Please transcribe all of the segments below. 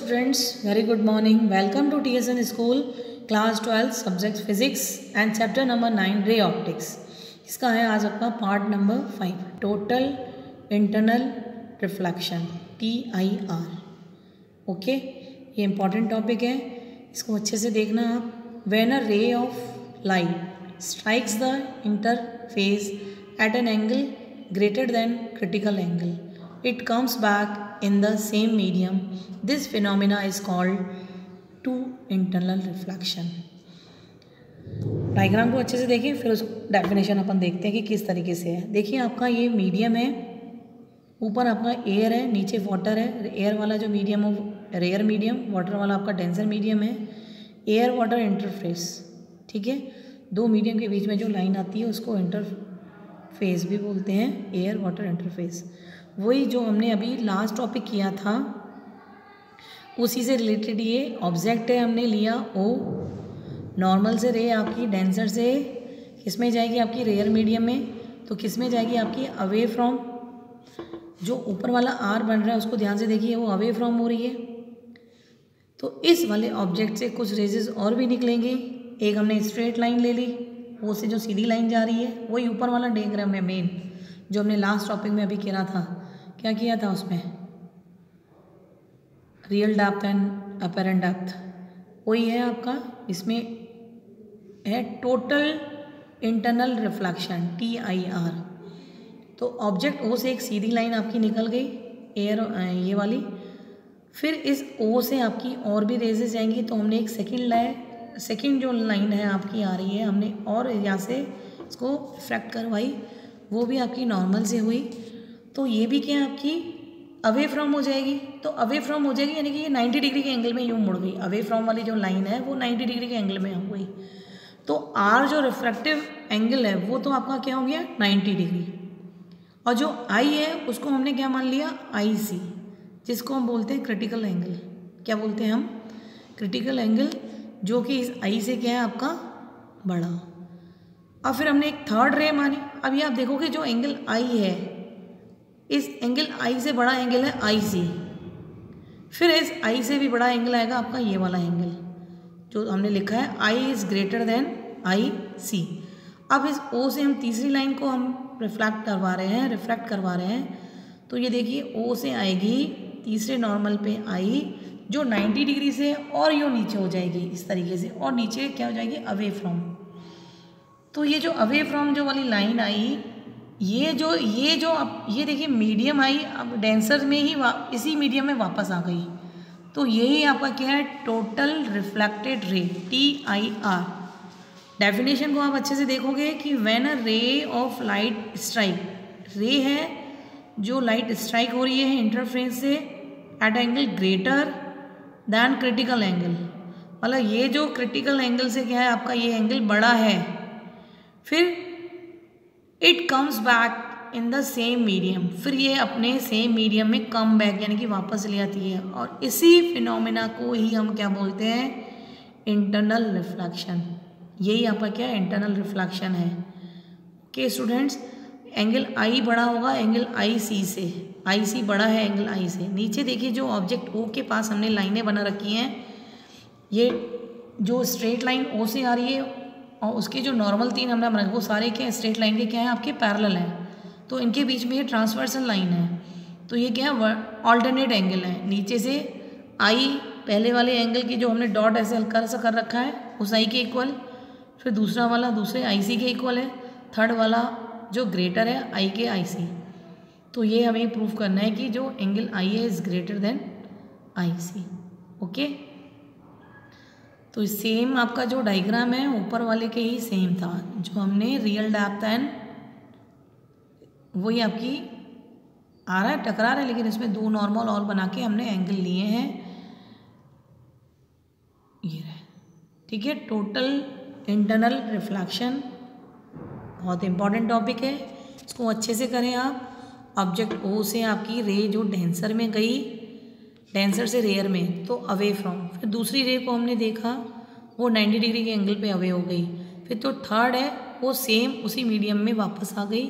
students, very good morning. Welcome to TSN School, class 12, subject physics and chapter number 9 ray optics. इसका है आज अपना part number 5 total internal reflection TIR. Okay, ये important topic है, इसको अच्छे से देखना आप. When a ray of light strikes the interface at an angle greater than critical angle, it comes back in the same medium. This phenomena is called two internal reflection. Diagram को अच्छे से देखिए, फिर उस डेफिनेशन अपन देखते हैं कि किस तरीके से है. देखिए आपका ये मीडियम है, ऊपर आपका एयर है, नीचे वाटर है. एयर वाला जो मीडियम है रेयर मीडियम, वाटर वाला आपका डेंसर मीडियम है. एयर वाटर इंटरफेस, ठीक है. दो मीडियम के बीच में जो लाइन आती है उसको इंटरफेस भी बोलते हैं, एयर वाटर इंटरफेस. वही जो हमने अभी लास्ट टॉपिक किया था उसी से रिलेटेड ये ऑब्जेक्ट है. हमने लिया ओ, नॉर्मल से रे आपकी डेंसर से किस में जाएगी, आपकी रेयर मीडियम में. तो किस में जाएगी, आपकी अवे फ्रॉम. जो ऊपर वाला आर बन रहा है उसको ध्यान से देखिए, वो अवे फ्रॉम हो रही है. तो इस वाले ऑब्जेक्ट से कुछ रेजेस और भी निकलेंगे. एक हमने स्ट्रेट लाइन ले ली, वो से जो सीधी लाइन जा रही है वही ऊपर वाला डायग्राम है मेन, जो हमने लास्ट टॉपिक में अभी किया था. क्या किया था उसमें, real depth and apparent depth, वही है आपका. इसमें है टोटल इंटरनल रिफ्लेक्शन TIR. तो ऑब्जेक्ट ओ से एक सीधी लाइन आपकी निकल गई, एयर ये वाली. फिर इस ओ से आपकी और भी रेजेस जाएंगी. तो हमने एक सेकेंड जो लाइन है आपकी आ रही है, हमने और यहाँ से इसको रिफ्रैक्ट करवाई, वो भी आपकी नॉर्मल से हुई. तो ये भी क्या आपकी अवे फ्रॉम हो जाएगी. तो अवे फ्रॉम हो जाएगी यानी कि ये 90 डिग्री के एंगल में यूँ मुड़ गई. अवे फ्रॉम वाली जो लाइन है वो 90 डिग्री के एंगल में हो गई. तो आर जो रिफ्रैक्टिव एंगल है वो तो आपका क्या हो गया 90 डिग्री. और जो आई है उसको हमने क्या मान लिया IC, जिसको हम बोलते हैं क्रिटिकल एंगल. क्या बोलते हैं हम, क्रिटिकल एंगल, जो कि इस आई से क्या है आपका बड़ा. अब फिर हमने एक थर्ड रे मानी. अभी आप देखोगे जो एंगल आई है, इस एंगल आई से बड़ा एंगल है IC. फिर इस आई से भी बड़ा एंगल आएगा आपका ये वाला एंगल जो हमने लिखा है I is greater than IC. अब इस O से हम तीसरी लाइन को हम रिफ्रैक्ट करवा रहे हैं. तो ये देखिए O से आएगी तीसरे नॉर्मल पे I, जो 90 डिग्री से और यूँ नीचे हो जाएगी इस तरीके से, और नीचे क्या हो जाएगी अवे फ्रॉम. तो ये जो अवे फ्रॉम जो वाली लाइन आई, ये देखिए मीडियम आई, अब डेंसर में ही इसी मीडियम में वापस आ गई. तो यही आपका क्या है total reflected ray TIR. Definition को आप अच्छे से देखोगे कि when a ray of light strike, रे है जो लाइट स्ट्राइक हो रही है इंटरफेरेंस से at angle greater than critical angle, मतलब ये जो क्रिटिकल एंगल से क्या है आपका ये एंगल बड़ा है. फिर it comes back in the same medium, फिर ये अपने सेम मीडियम में कम बैक यानी कि वापस ले आती है. और इसी फिनोमिना को ही हम क्या बोलते हैं इंटरनल रिफ्लेक्शन. यही आपका क्या इंटरनल रिफ्लेक्शन है. ओके स्टूडेंट्स, एंगल आई बड़ा होगा एंगल IC से, IC बड़ा है एंगल आई से. नीचे देखिए जो ऑब्जेक्ट O के पास हमने लाइनें बना रखी हैं, ये जो स्ट्रेट लाइन O से आ रही है और उसके जो नॉर्मल तीन हमने बना वो सारे क्या स्ट्रेट लाइन के क्या है आपके पैरेलल हैं. तो इनके बीच में ये ट्रांसवर्सल लाइन है. तो ये क्या है ऑल्टरनेट एंगल है. नीचे से I पहले वाले एंगल की जो हमने डॉट ऐसे हल्का सा कर रखा है उस I के इक्वल, फिर दूसरा वाला दूसरे IC के इक्वल है, थर्ड वाला जो ग्रेटर है I के IC. तो ये हमें प्रूव करना है कि जो एंगल I है is greater than IC. Okay, तो सेम आपका जो डायग्राम है ऊपर वाले के ही सेम था, जो हमने रियल डेप्थ एंड वही आपकी आ रहा है टकरा रहा है, लेकिन इसमें दो नॉर्मल और बना के हमने एंगल लिए हैं. ये रहे, ठीक है. टोटल इंटरनल रिफ्लेक्शन बहुत इंपॉर्टेंट टॉपिक है, इसको अच्छे से करें आप. ऑब्जेक्ट O से आपकी रे जो डेंसर में गई, डेंसर से रेयर में, तो अवे फ्रॉम. फिर दूसरी रे को हमने देखा वो 90 डिग्री के एंगल पे अवे हो गई. फिर तो थर्ड है वो सेम उसी मीडियम में वापस आ गई.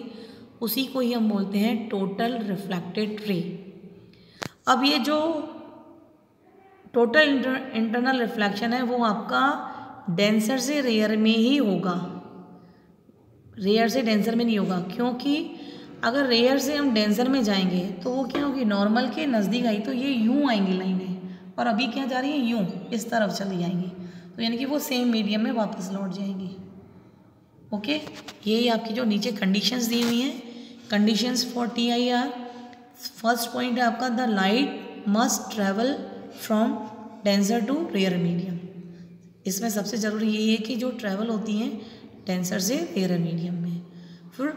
उसी को ही हम बोलते हैं टोटल रिफ्लेक्टेड रे. अब ये जो टोटल इंटरनल रिफ्लेक्शन है वो आपका डेंसर से रेयर में ही होगा, रेयर से डेंसर में नहीं होगा, क्योंकि अगर रेयर से हम डेंसर में जाएंगे तो वो क्या होगी, नॉर्मल के नज़दीक आई तो ये यूँ आएंगी लाइनें, और अभी क्या जा रही है, यूँ इस तरफ चली जाएंगी, तो यानी कि वो सेम मीडियम में वापस लौट जाएंगी। ओके, यही आपकी जो नीचे कंडीशंस दी हुई हैं, conditions for TIR। First point है आपका, the light must travel from denser to rare medium. इसमें सबसे ज़रूरी यही है कि जो ट्रैवल होती हैं डेंसर से रेयर मीडियम में। फिर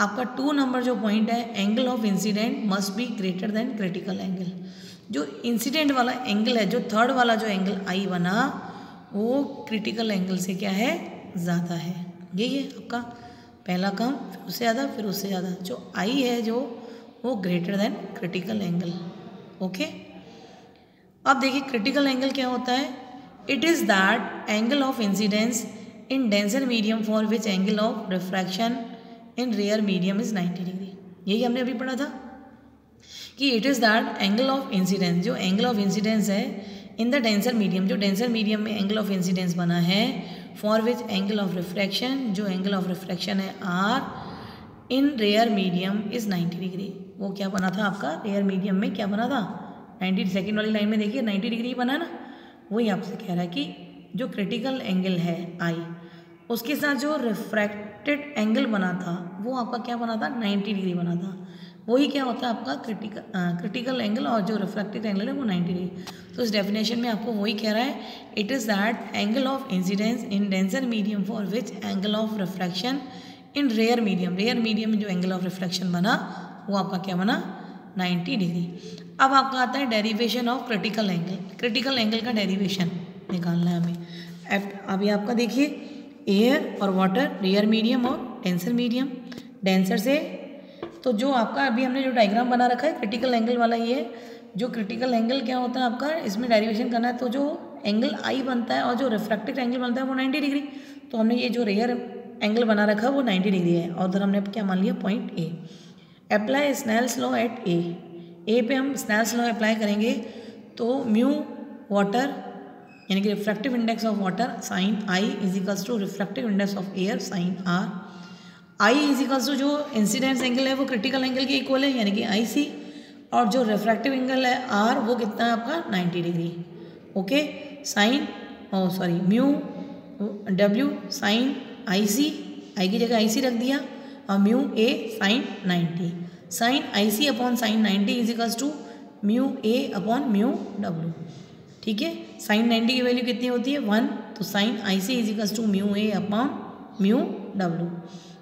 आपका 2 नंबर जो पॉइंट है, angle of incident must be greater than critical angle. जो इंसिडेंट वाला एंगल है, जो थर्ड वाला जो एंगल आई बना, वो क्रिटिकल एंगल से क्या है, ज़्यादा है। यही है आपका पहला काम, फिर उससे ज़्यादा, फिर उससे ज़्यादा। जो आई है जो वो greater than critical angle. Okay, अब देखिए क्रिटिकल एंगल क्या होता है, it is that angle of incidence in denser medium for which angle of refraction in rare medium is 90 degree. यही हमने अभी पढ़ा था कि it is that angle of incidence, जो एंगल ऑफ इंसिडेंस है इन द डेंसर मीडियम, जो denser medium में एंगल ऑफ इंसिडेंस बना है, for which angle of refraction, जो एंगल ऑफ रिफ्रैक्शन है R in rare medium is 90 degree. वो क्या बना था आपका, रेयर मीडियम में क्या बना था, 90, सेकेंड वाली लाइन में देखिए 90 डिग्री बना ना। वही आपसे कह रहा है कि जो क्रिटिकल एंगल है आई, उसके साथ जो रिफ्रैक्टेड एंगल बना था वो आपका क्या बना था, 90 डिग्री बना था। वही क्या होता है आपका क्रिटिकल एंगल, और जो रिफ्रैक्टेड एंगल है वो 90 डिग्री। तो इस डेफिनेशन में आपको वही कह रहा है, it is that angle of incidence in denser medium for which angle of refraction in rare medium, rare medium में जो एंगल ऑफ रिफ्लेक्शन बना वो आपका क्या बना, 90 डिग्री। अब आपका आता है derivation of critical angle. Critical angle का डेरिवेशन निकालना है हमें। अभी आपका देखिए एयर और वाटर, रेयर मीडियम और डेंसर मीडियम। डेंसर से तो जो आपका अभी हमने जो डायग्राम बना रखा है क्रिटिकल एंगल वाला, ये जो क्रिटिकल एंगल क्या होता है आपका, इसमें डेरिवेशन करना है, तो जो एंगल आई बनता है और जो रिफ्रैक्टेड एंगल बनता है वो 90 डिग्री। तो हमने ये जो रेयर एंगल बना रखा है वो 90 डिग्री है, और उधर हमने क्या मान लिया, point A. Apply Snell's law at A पे हम स्नेल्स लॉ अप्लाई करेंगे तो म्यू वाटर यानी कि refractive index of water sine i is equals to refractive index of air sine r. I is equals to जो incidence angle है वो critical angle के इक्वल है यानी कि आई सी, और जो रिफ्रैक्टिव एंगल है आर वो कितना है आपका 90 degree. Okay, sine mu W sine I C, I की जगह आई सी रख दिया, और mu A sine 90, sine I C upon sine 90 is equals to mu A upon mu W. ठीक है, साइन 90 की वैल्यू कितनी होती है 1, तो sine I C is equals to mu A upon mu W.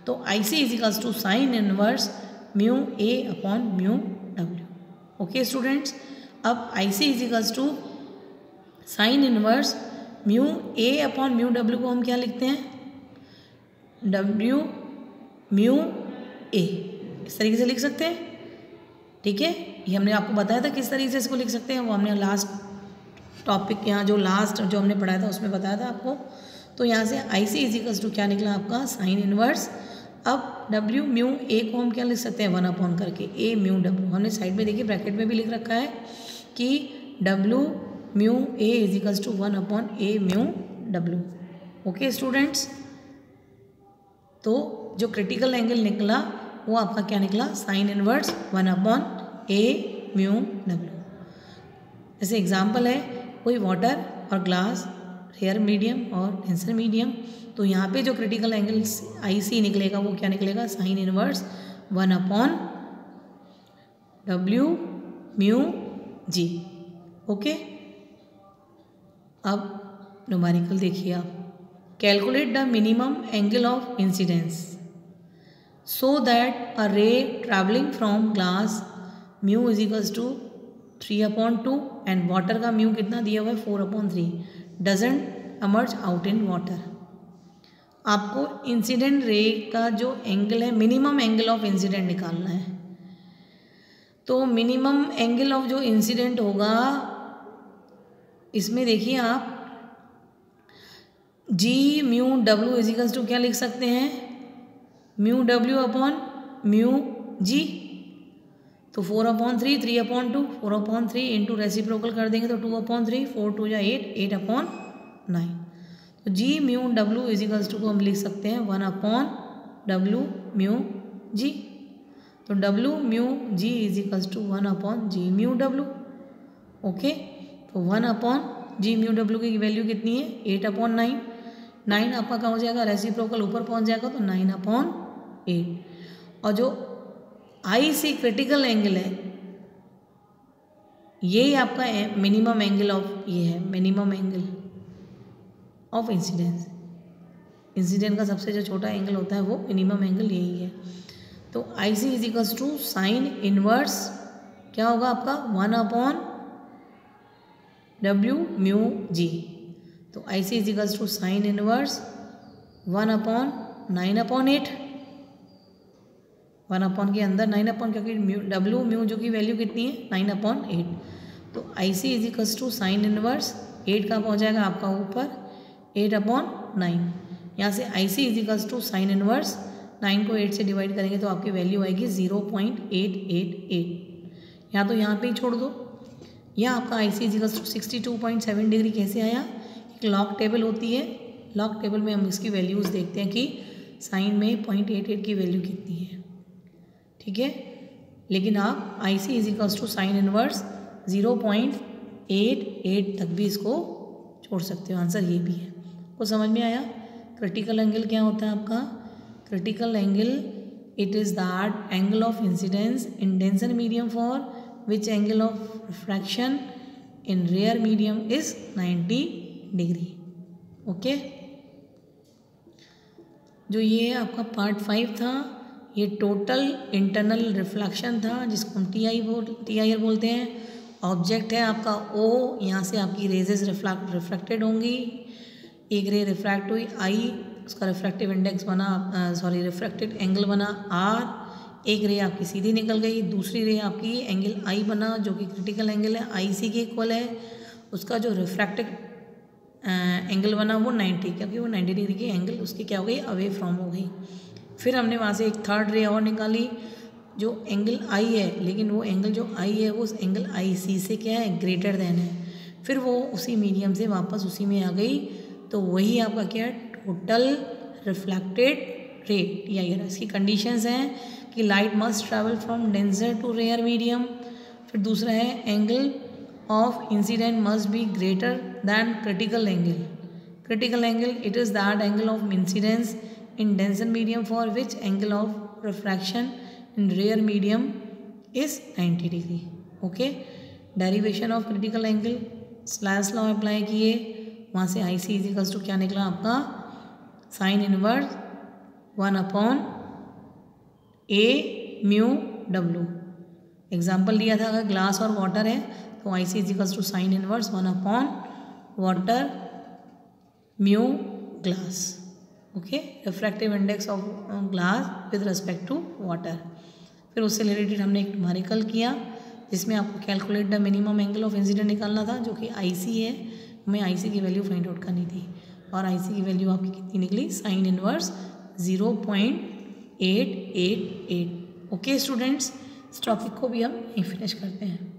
तो I C is equals to sine inverse mu A upon mu W. Okay students, अब I C is equals to sine inverse mu A upon mu W को हम क्या लिखते हैं, W mu ए, इस तरीके से लिख सकते हैं। ठीक है, ये हमने आपको बताया था किस तरीके से इसको लिख सकते हैं, वो हमने लास्ट टॉपिक यहाँ जो लास्ट जो हमने पढ़ाया था उसमें बताया था आपको। तो यहाँ से आई सी इज इक्वल्स टू क्या निकला आपका साइन इनवर्स। अब डब्ल्यू म्यू ए को हम क्या लिख सकते हैं 1 अपॉन करके ए म्यू डब्ल्यू, हमने साइड में देखिए ब्रैकेट में भी लिख रखा है कि W mu A is equals to 1 upon A mu W. Okay students, तो जो क्रिटिकल एंगल निकला वो आपका क्या निकला, sine inverse 1 upon A mu W. जैसे एग्जांपल है कोई वाटर और ग्लास, रेयर मीडियम और डेंसर मीडियम, तो यहाँ पे जो क्रिटिकल एंगल आई सी निकलेगा वो क्या निकलेगा, sine inverse 1 upon W mu G. Okay, अब न्यूमेरिकल देखिए आप, calculate the minimum angle of incidence so that a ray traveling from glass mu is equals to 3/2 and water का mu कितना दिया हुआ है 4/3 doesn't emerge out in water। आपको incident ray का जो एंगल है, मिनिमम एंगल ऑफ इंसिडेंट निकालना है। तो मिनिमम एंगल ऑफ जो इंसिडेंट होगा इसमें देखिए आप G mu W is equals to क्या लिख सकते हैं, mu W upon mu G. तो 4/3, 3/2, 4/3 इंटू रेसिप्रोकल कर देंगे तो 2/3, 4 2 या 8, 8/9। तो G mu W is equals to को हम लिख सकते हैं 1/W म्यू जी। तो W mu G is equals to 1/G mu W. Okay, तो 1/G म्यू डब्ल्यू की वैल्यू कितनी है 8/9। 9 आपका क्या हो जाएगा, रेसिप्रोकल ऊपर पहुंच जाएगा तो 9/8। और जो आई सी क्रिटिकल एंगल है ये आपका मिनिमम एंगल ऑफ, ये है minimum angle of incidence. Incident का सबसे जो छोटा एंगल होता है वो मिनिमम एंगल यही है। तो I C is equals to sine inverse क्या होगा आपका 1/W म्यू जी। तो I C is equals to sine inverse 1/9/8। 1 के अंदर 9 क्योंकि डब्ल्यू म्यू जो की वैल्यू कितनी है 9/8। तो I C is equals to sine inverse 8 का पहुँच जाएगा आपका ऊपर 8/9। यहाँ से आई सी is equals to sine inverse 9 को 8 से डिवाइड करेंगे तो आपकी वैल्यू आएगी 0.888। या तो यहाँ पे ही छोड़ दो, या आपका आई सी इज इक्वल्स टू 62.7 डिग्री कैसे आया, एक लॉग टेबल होती है, लॉग टेबल में हम इसकी वैल्यूज़ देखते हैं कि साइन में 0.88 की वैल्यू कितनी है। ठीक है, लेकिन आप I C is equals to sine inverse 0.88 तक भी इसको छोड़ सकते हो, आंसर ये भी है। को समझ में आया। क्रिटिकल एंगल क्या होता है आपका, critical angle it is that angle of incidence in denser medium for which angle of refraction in rare medium is 90 degree. Okay, जो ये आपका पार्ट 5 था ये टोटल इंटरनल रिफ्लेक्शन था जिसको हम TIR बोलते हैं। ऑब्जेक्ट है आपका O, यहाँ से आपकी रेजेस रिफ्लेक्टेड होंगी, एक रे रिफ्रैक्ट हुई I, उसका रिफ्रैक्टिव इंडेक्स बना रिफ्रैक्टेड एंगल बना R, एक रे आपकी सीधी निकल गई, दूसरी रे आपकी एंगल I बना जो कि क्रिटिकल एंगल है IC के इक्वल है, उसका जो रिफ्रैक्टेड एंगल बना वो 90, क्योंकि वो 90 डिग्री की एंगल उसकी क्या हो गई अवे फ्रॉम हो गई। फिर हमने वहाँ से एक थर्ड रे और निकाली जो एंगल I है, लेकिन वो एंगल जो I है वो उस एंगल IC से क्या है ग्रेटर देन है, फिर वो उसी मीडियम से वापस उसी में आ गई। तो वही आपका क्या है टोटल रिफ्लेक्टेड रे TIR। इसकी कंडीशंस हैं कि light must travel from denser to rare medium. फिर दूसरा है angle of incident must be greater than critical angle. Critical angle it is that angle of incidence in denser medium for which angle of refraction in rare medium is 90 degree. Okay, derivation of critical angle slash law apply किए, वहाँ से आई C is equals to क्या निकला आपका sine inverse 1/A mu W. Example दिया था अगर glass और वाटर है तो I C is equals to sine inverse 1/वाटर mu glass. Okay, refractive index of glass with respect to water. फिर उससे रिलेटेड हमने एक न्यूमेरिकल किया जिसमें आपको calculate the minimum angle of incident निकालना था जो कि IC है, हमें IC की वैल्यू फाइंड आउट करनी थी और IC की वैल्यू आपकी कितनी निकली साइन इनवर्स 0.888। ओके स्टूडेंट्स, इस टॉपिक को भी हम यहीं फिनिश करते हैं।